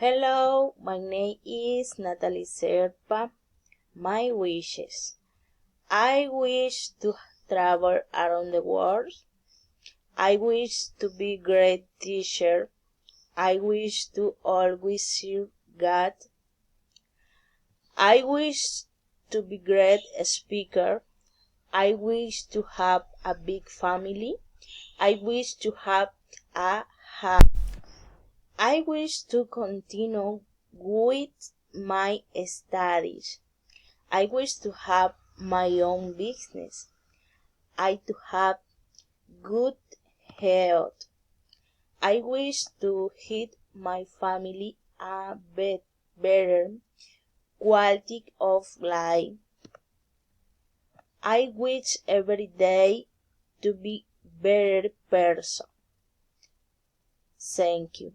Hello, my name is Natalie Serpa. My wishes. I wish to travel around the world. I wish to be great teacher. I wish to always serve God. I wish to be great speaker. I wish to have a big family. I wish to have a house. I wish to continue with my studies. I wish to have my own business. I to have good health. I wish to hit my family a better quality of life. I wish every day to be better person. Thank you.